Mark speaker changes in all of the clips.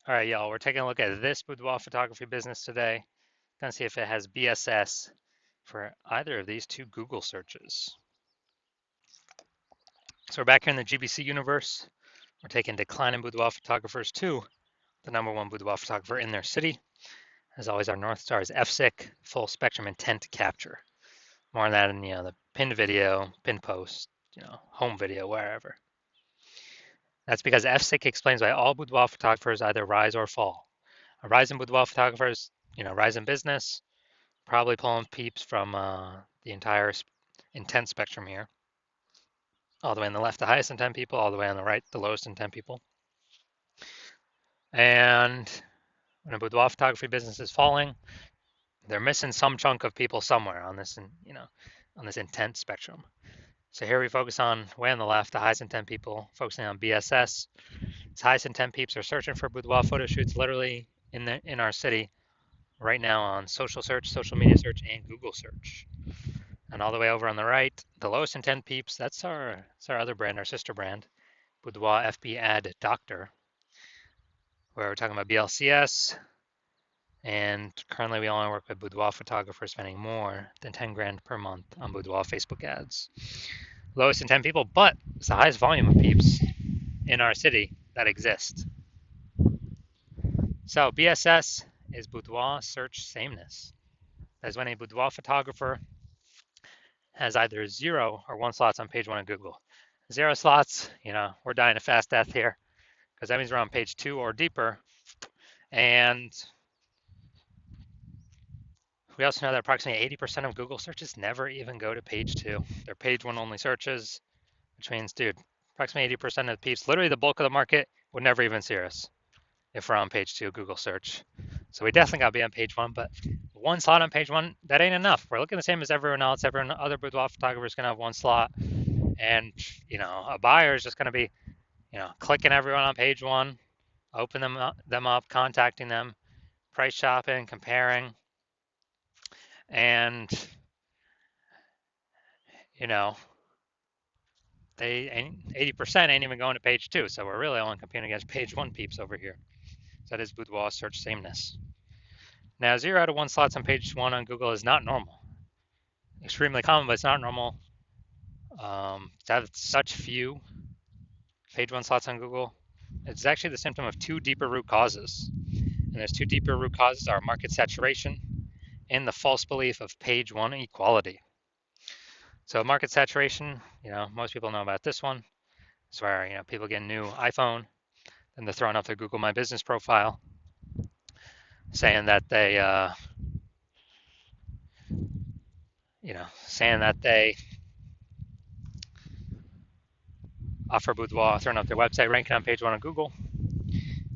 Speaker 1: All right, y'all, we're taking a look at this boudoir photography business today. Gonna see if it has BSS for either of these two Google searches. So we're back here in the GBC universe. We're taking declining boudoir photographers to the #1 boudoir photographer in their city. As always, our North Star is FSIC, full spectrum intent capture. More on that in the pinned video, pinned post, home video, wherever. That's because FSIC explains why all boudoir photographers either rise or fall. A rise in boudoir photographers, rise in business, probably pulling peeps from the entire intent spectrum here. All the way on the left, the highest intent people, all the way on the right, the lowest intent people. And when a boudoir photography business is falling, they're missing some chunk of people somewhere on this, on this intent spectrum. So here we focus on way on the left, the highest intent people, focusing on BSS. These highest intent peeps are searching for boudoir photo shoots literally in our city right now on social search, social media search, and Google search. And all the way over on the right, the lowest intent peeps, that's our other brand, our sister brand, Boudoir FB Ad Doctor, where we're talking about BLCS. And currently we only work with boudoir photographers spending more than 10 grand per month on boudoir Facebook ads. Lowest intent people, but it's the highest volume of peeps in our city that exist. So BSS is boudoir search sameness. That is when a boudoir photographer has either 0 or 1 slots on page 1 of Google. 0 slots, we're dying a fast death here because that means we're on page 2 or deeper. And we also know that approximately 80% of Google searches never even go to page 2. They're page 1 only searches, which means, dude, approximately 80% of the peeps, literally the bulk of the market, would never even see us if we're on page 2 Google search. So we definitely got to be on page 1, but 1 slot on page 1, that ain't enough. We're looking the same as everyone else. Every other boudoir photographer is going to have 1 slot. And, a buyer is just going to be, clicking everyone on page 1, open them up, contacting them, price shopping, comparing. And, they ain't 80% ain't even going to page 2. So we're really only competing against page 1 peeps over here. So that is boudoir search sameness. Now, 0 out of 1 slots on page 1 on Google is not normal. Extremely common, but it's not normal. To have such few page 1 slots on Google, it's actually the symptom of 2 deeper root causes. And those 2 deeper root causes are market saturation and the false belief of page 1 equality. So market saturation, most people know about this one. It's where, people get a new iPhone and they're throwing up their Google My Business profile saying that they, offer boudoir, throwing up their website, ranking on page 1 of Google.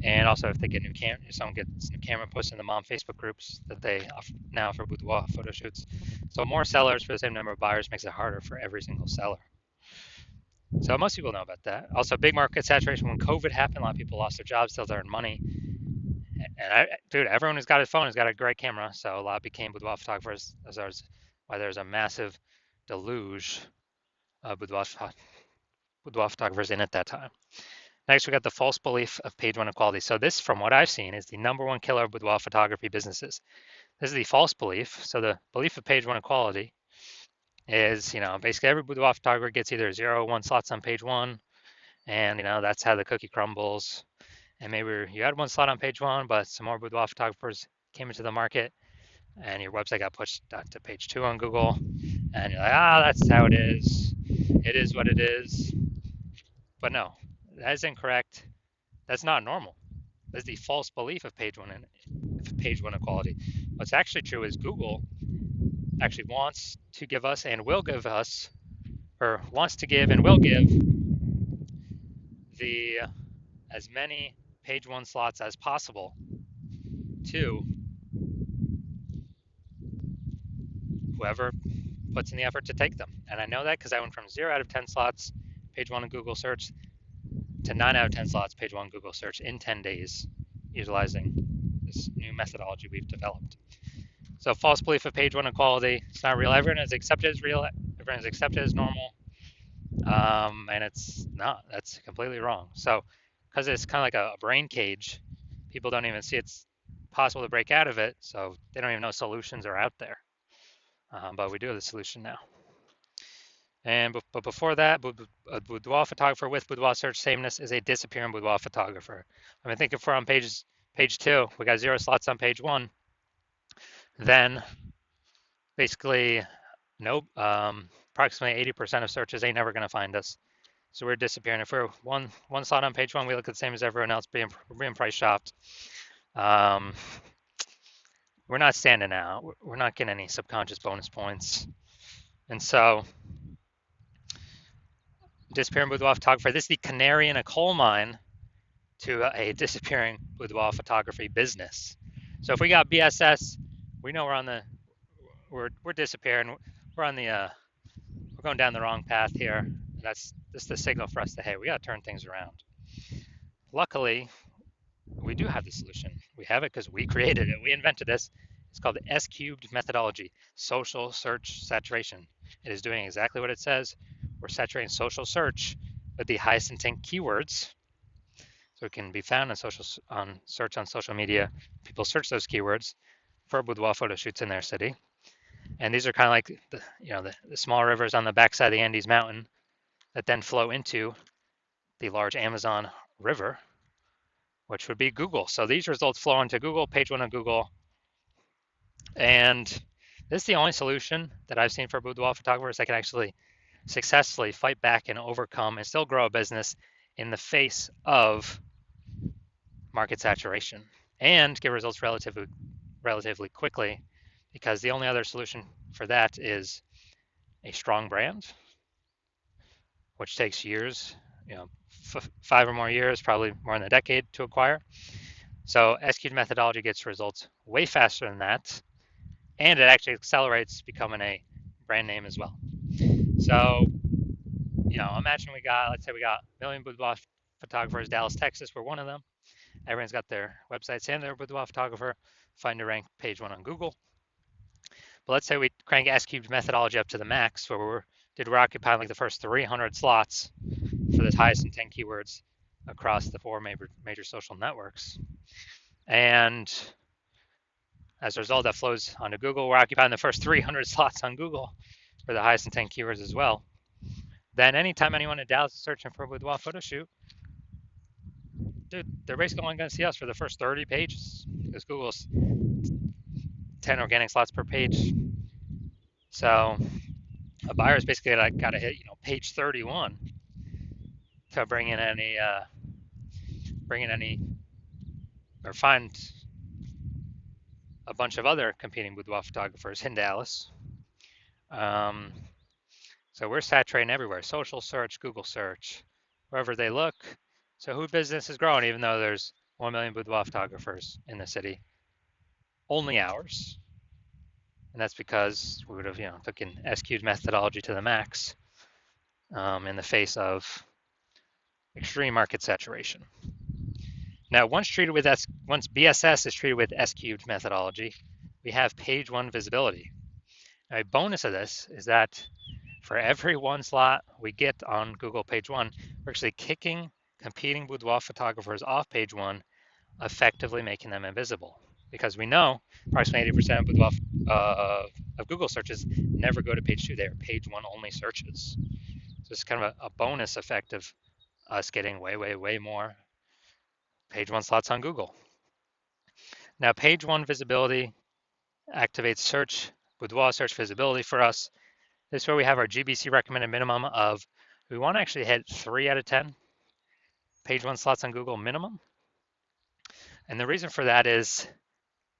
Speaker 1: And also if they get if someone gets new camera posted in the mom Facebook groups that they now offer boudoir photo shoots. So more sellers for the same number of buyers makes it harder for every single seller. So most people know about that. Also, big market saturation. When COVID happened, a lot of people lost their jobs, still earned money. And dude, everyone who's got his phone has got a great camera. So a lot became boudoir photographers. Why there's a massive deluge of boudoir photographers in at that time. Next, we got the false belief of page 1 equality. So this, from what I've seen, is the #1 killer of boudoir photography businesses. This is the false belief. So the belief of page 1 equality is, basically every boudoir photographer gets either 0 or 1 slots on page 1, and that's how the cookie crumbles. And maybe you had 1 slot on page 1, but some more boudoir photographers came into the market, and your website got pushed to page 2 on Google, and you're like, that's how it is. It is what it is. But no, that is incorrect. That's not normal. That's the false belief of page 1 equality. What's actually true is Google actually wants to give us and will give us, or wants to give and will give the as many page 1 slots as possible to whoever puts in the effort to take them. And I know that because I went from 0 out of 10 slots page 1 in Google search to 9 out of 10 slots page 1 Google search in 10 days, utilizing this new methodology we've developed. So false belief of page 1 equality, it's not real. Everyone is accepted as real, everyone is accepted as normal, and it's not. That's completely wrong. So because it's kind of like a brain cage, people don't even see it's possible to break out of it, so they don't even know solutions are out there. But we do have the solution now. But before that, a boudoir photographer with boudoir search sameness is a disappearing boudoir photographer. I mean, think if we're on page 2, we got 0 slots on page 1, then basically nope, approximately 80% of searches ain't never going to find us. So we're disappearing. If we're one slot on page 1, we look the same as everyone else, we're being price shopped. We're not standing out. We're not getting any subconscious bonus points. And so disappearing boudoir photographer, this is the canary in a coal mine to a disappearing boudoir photography business. So if we got BSS, we know we're disappearing. We're going down the wrong path here. That's the signal for us that, hey, we got to turn things around. Luckily, we do have the solution. We have it because we created it. We invented this. It's called the S-cubed methodology, social search saturation. It is doing exactly what it says. We're saturating social search with the highest intent keywords, so it can be found on search on social media. People search those keywords for boudoir photo shoots in their city. And these are kind of like the small rivers on the backside of the Andes Mountain that then flow into the large Amazon River, which would be Google. So these results flow into Google, page 1 of Google. And this is the only solution that I've seen for boudoir photographers that can actually successfully fight back and overcome and still grow a business in the face of market saturation and get results relatively quickly, because the only other solution for that is a strong brand, which takes years, 5 or more years, probably more than a decade to acquire. So S-cubed methodology gets results way faster than that, and it actually accelerates becoming a brand name as well. So, imagine let's say we got a million boudoir photographers. Dallas, Texas, we're one of them. Everyone's got their websites and their boudoir photographer. Find a rank page 1 on Google. But let's say we crank S-cubed methodology up to the max, where we're occupying like the first 300 slots for the highest intent keywords across the 4 major social networks. And as a result, that flows onto Google. We're occupying the first 300 slots on Google for the highest intent keywords as well. Then anytime anyone in Dallas is searching for a boudoir photo shoot, dude, they're basically only going to see us for the first 30 pages, because Google's 10 organic slots per page. So a buyer's basically got to hit page 31 to bring in any or find a bunch of other competing boudoir photographers in Dallas. So we're saturating everywhere: social search, Google search, wherever they look. So who business is growing, even though there's 1 million boudoir photographers in the city? Only ours. And that's because we would have taken S-cubed methodology to the max in the face of extreme market saturation. Now, once BSS is treated with S-cubed methodology, we have page 1 visibility. Now, a bonus of this is that for every 1 slot we get on Google page 1, we're actually kicking competing boudoir photographers off page 1, effectively making them invisible. Because we know approximately 80% of boudoir of Google searches never go to page 2. They are page 1 only searches. So it's kind of a bonus effect of us getting way more page 1 slots on Google. Now, page 1 visibility activates boudoir search visibility for us. This is where we have our GBC recommended minimum of, we want to actually hit 3 out of 10 page 1 slots on Google minimum. And the reason for that is,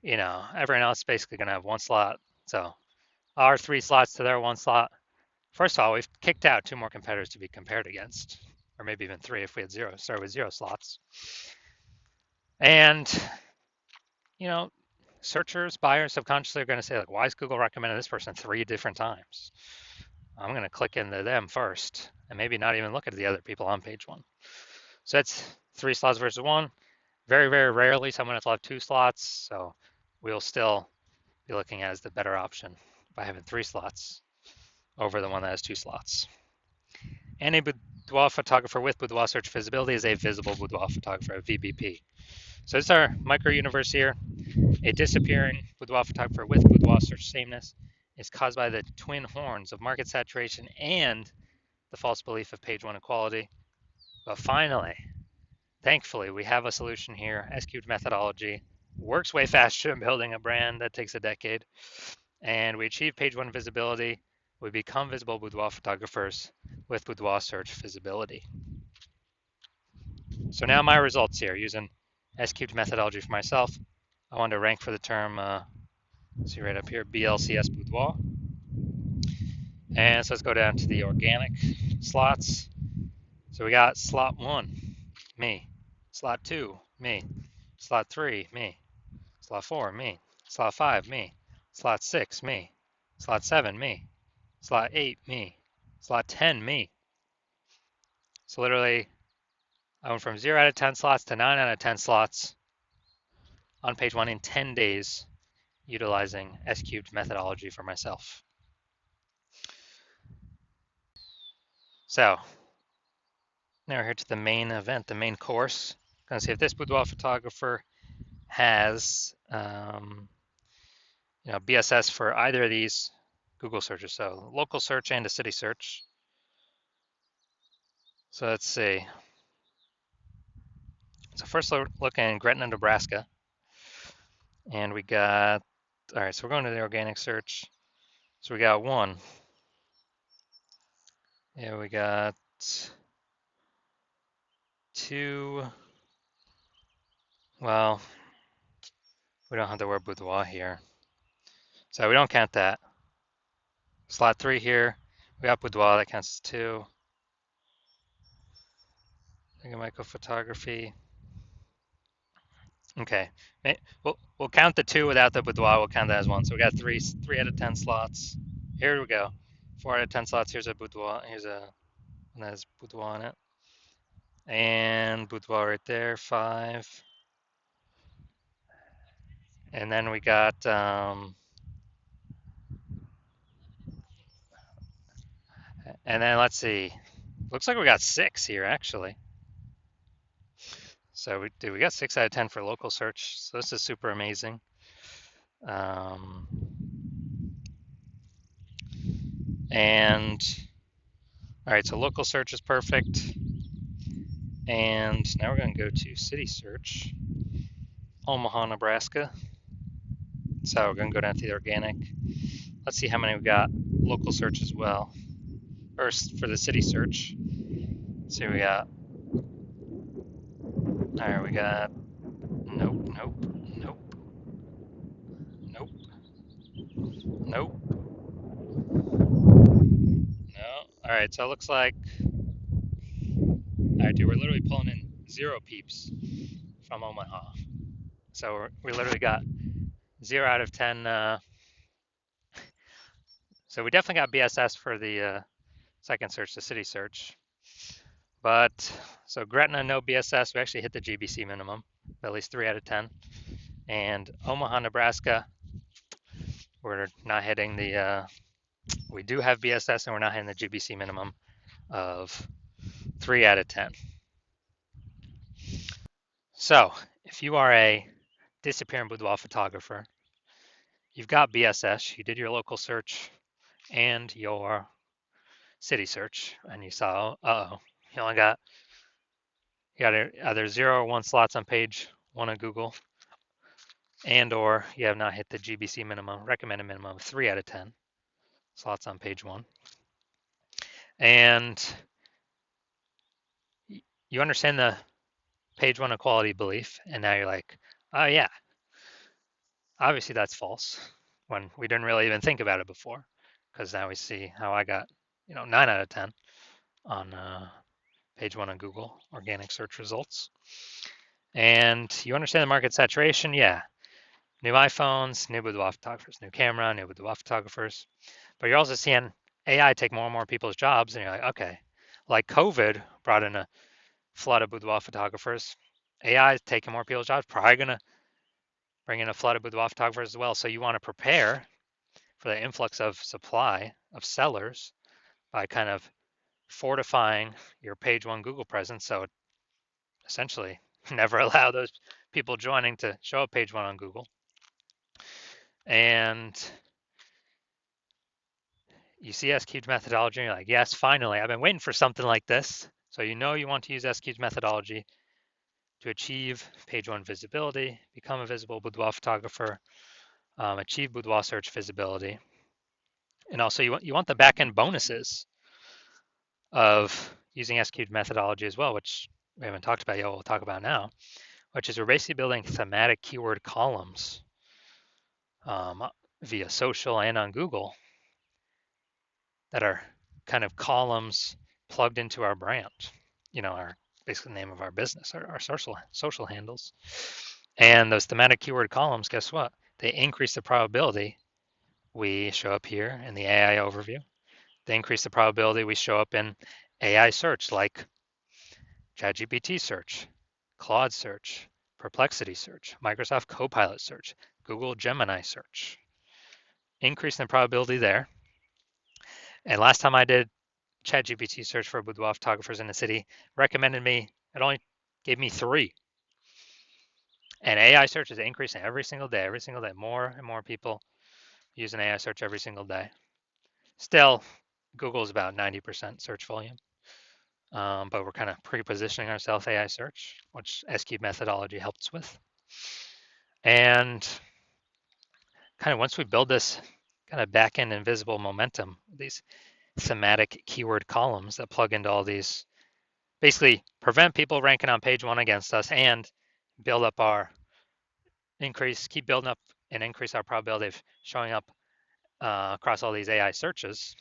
Speaker 1: everyone else is basically going to have 1 slot. So our 3 slots to their 1 slot. First of all, we've kicked out 2 more competitors to be compared against, or maybe even 3 if we had started with 0 slots. And, searchers, buyers subconsciously are going to say, like, why is Google recommending this person 3 different times? I'm going to click into them first and maybe not even look at the other people on page 1. So that's 3 slots versus 1. Very, very rarely someone will have 2 slots. So we'll still be looking at as the better option by having 3 slots over the one that has 2 slots. And a boudoir photographer with boudoir search visibility is a visible boudoir photographer, a VBP. So this is our micro universe here. A disappearing boudoir photographer with boudoir search sameness is caused by the twin horns of market saturation and the false belief of page one equality. But finally, thankfully, we have a solution here. S-cubed methodology works way faster than building a brand that takes a decade. And we achieve page one visibility. We become visible boudoir photographers with boudoir search visibility. So now my results here using S-cubed methodology for myself. I wanted to rank for the term, see right up here, BLCS boudoir. And so let's go down to the organic slots. So we got slot 1, me. Slot 2, me. Slot 3, me. Slot 4, me. Slot 5, me. Slot 6, me. Slot 7, me. Slot 8, me. Slot 10, me. So literally, I went from 0 out of 10 slots to 9 out of 10 slots on page 1 in 10 days utilizing S-cubed methodology for myself. So now we're here to the main event, the main course. Going to see if this boudoir photographer has BSS for either of these Google searches, so local search and a city search. So let's see. So first looking in Gretna, Nebraska, and we got, all right, so we're going to the organic search. So we got 1. Yeah, we got 2. Well, we don't have the word boudoir here, so we don't count that. Slot 3 here, we got boudoir, that counts as 2. Think of micro photography. Okay, we'll count the 2 without the boudoir. We'll count that as 1. So we got 3 out of 10 slots. Here we go. 4 out of 10 slots. Here's a boudoir. Here's a one that has boudoir on it, and boudoir right there. 5. And then we got and then let's see. Looks like we got 6 here actually. So we got 6 out of 10 for local search. So this is super amazing. And all right, so local search is perfect. And now we're going to go to city search, Omaha, Nebraska. So we're going to go down to the organic. Let's see how many we got local search as well. First, for the city search, let's see what we got. All right, we got nope, nope, nope, nope, nope, no. All right, so it looks like, all right, dude, we're literally pulling in 0 peeps from Omaha. So we literally got 0 out of 10. So we definitely got BSS for the second search, the city search. But so Gretna, no BSS. We actually hit the GBC minimum, at least 3 out of 10. And Omaha, Nebraska, we're not hitting the, we do have BSS and we're not hitting the GBC minimum of 3 out of 10. So if you are a disappearing boudoir photographer, you've got BSS, you did your local search and your city search, and you saw, you only got, you got either 0 or 1 slots on page 1 of Google, and or you have not hit the GBC minimum, recommended minimum of 3 out of 10 slots on page 1. And you understand the page 1 equality belief, and now you're like, oh yeah, obviously that's false, when we didn't really even think about it before, because now we see how I got 9 out of 10 on page 1 of Google organic search results. And you understand the market saturation, yeah. New iPhones, new boudoir photographers, new camera, new boudoir photographers. But you're also seeing AI take more and more people's jobs, and you're like, okay, like COVID brought in a flood of boudoir photographers. AI is taking more people's jobs, probably gonna bring in a flood of boudoir photographers as well. So you want to prepare for the influx of supply of sellers by kind of fortifying your page 1 Google presence. So essentially never allow those people joining to show up page one on Google. And you see SQ's methodology, and you're like, yes, finally, I've been waiting for something like this. So you know you want to use SQ's methodology to achieve page one visibility, become a visible boudoir photographer, achieve boudoir search visibility. And also you want the back-end bonuses of using SQ's methodology as well, which we haven't talked about yet, we'll talk about now, which is we're basically building thematic keyword columns via social and on Google that are kind of columns plugged into our brand, our basically the name of our business, our social handles. And those thematic keyword columns, guess what? They increase the probability we show up here in the AI overview. They increase the probability we show up in AI search like ChatGPT search, Claude search, Perplexity search, Microsoft Copilot search, Google Gemini search. Increase in the probability there. And last time I did ChatGPT search for boudoir photographers in the city, recommended me, it only gave me 3. And AI search is increasing every single day. More and more people use an AI search every single day. Still, Google's about 90% search volume. But we're kind of pre-positioning ourselves AI search, which SQ methodology helps with. And kind of once we build this kind of back-end invisible momentum, these thematic keyword columns that plug into all these, basically prevent people ranking on page one against us and build up keep building up and increase our probability of showing up across all these AI searches.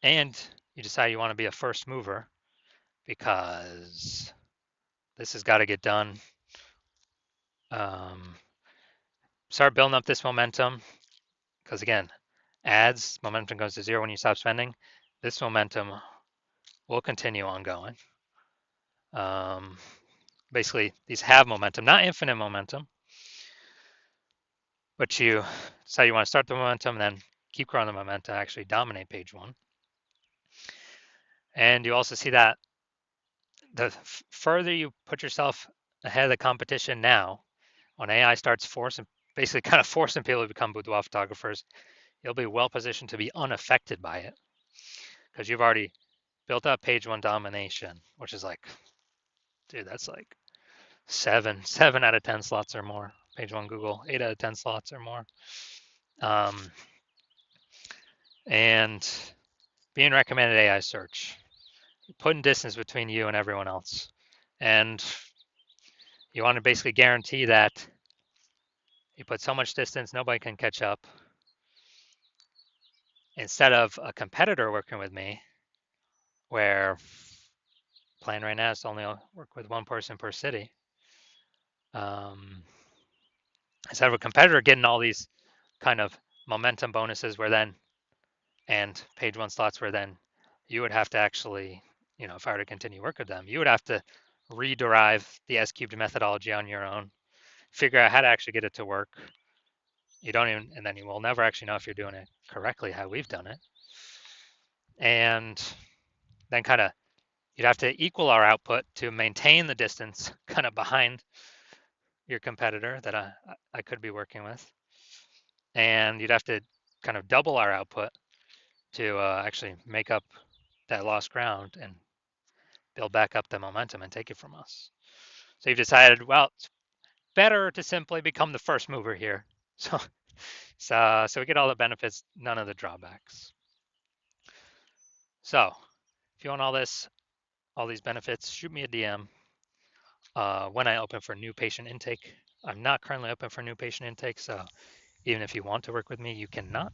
Speaker 1: And you decide you want to be a first mover because this has got to get done. Start building up this momentum because again, ads momentum goes to 0 when you stop spending. This momentum will continue ongoing. Basically, these have momentum, not infinite momentum, but you decide you want to start the momentum, then keep growing the momentum, actually dominate page one. And you also see that the further you put yourself ahead of the competition now, when AI starts basically kind of forcing people to become boudoir photographers, you'll be well positioned to be unaffected by it because you've already built up page one domination, which is like, dude, that's like seven out of 10 slots or more. Page one Google, 8 out of 10 slots or more. And being recommended AI search, putting distance between you and everyone else. And you want to basically guarantee that you put so much distance, nobody can catch up. Instead of a competitor working with me, where plan right now is to only work with one person per city. Instead of a competitor getting all these kind of momentum bonuses and page one slots where then you would have to actually, if I were to continue work with them, you would have to rederive the S-cubed methodology on your own, figure out how to actually get it to work. And then you will never actually know if you're doing it correctly, how we've done it. And then kind of, you'd have to equal our output to maintain the distance kind of behind your competitor that I could be working with. And you'd have to kind of double our output to actually make up that lost ground and build back up the momentum and take it from us. So you've decided, well, it's better to simply become the first mover here. So we get all the benefits, none of the drawbacks. So if you want all these benefits, shoot me a DM when I open for new patient intake. I'm not currently open for new patient intake, so even if you want to work with me, you cannot.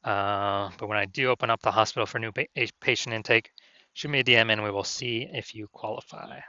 Speaker 1: But when I do open up the hospital for new patient intake, shoot me a DM and we will see if you qualify.